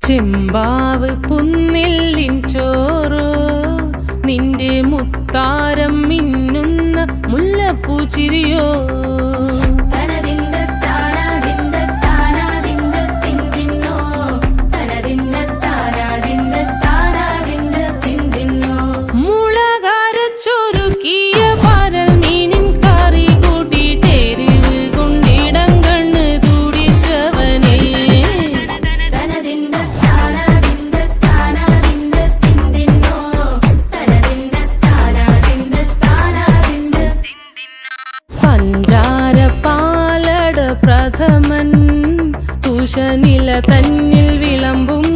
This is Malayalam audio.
ചെമ്പാവ് പുന്നെല്ലിൻ ചോറോ നിന്റെ മുത്താരം മിന്നുന്ന മുല്ലപ്പൂച്ചിരിയോ പഞ്ചാരപ്പാലട പ്രഥമൻ തുഷനില തന്നിൽ വിളമ്പും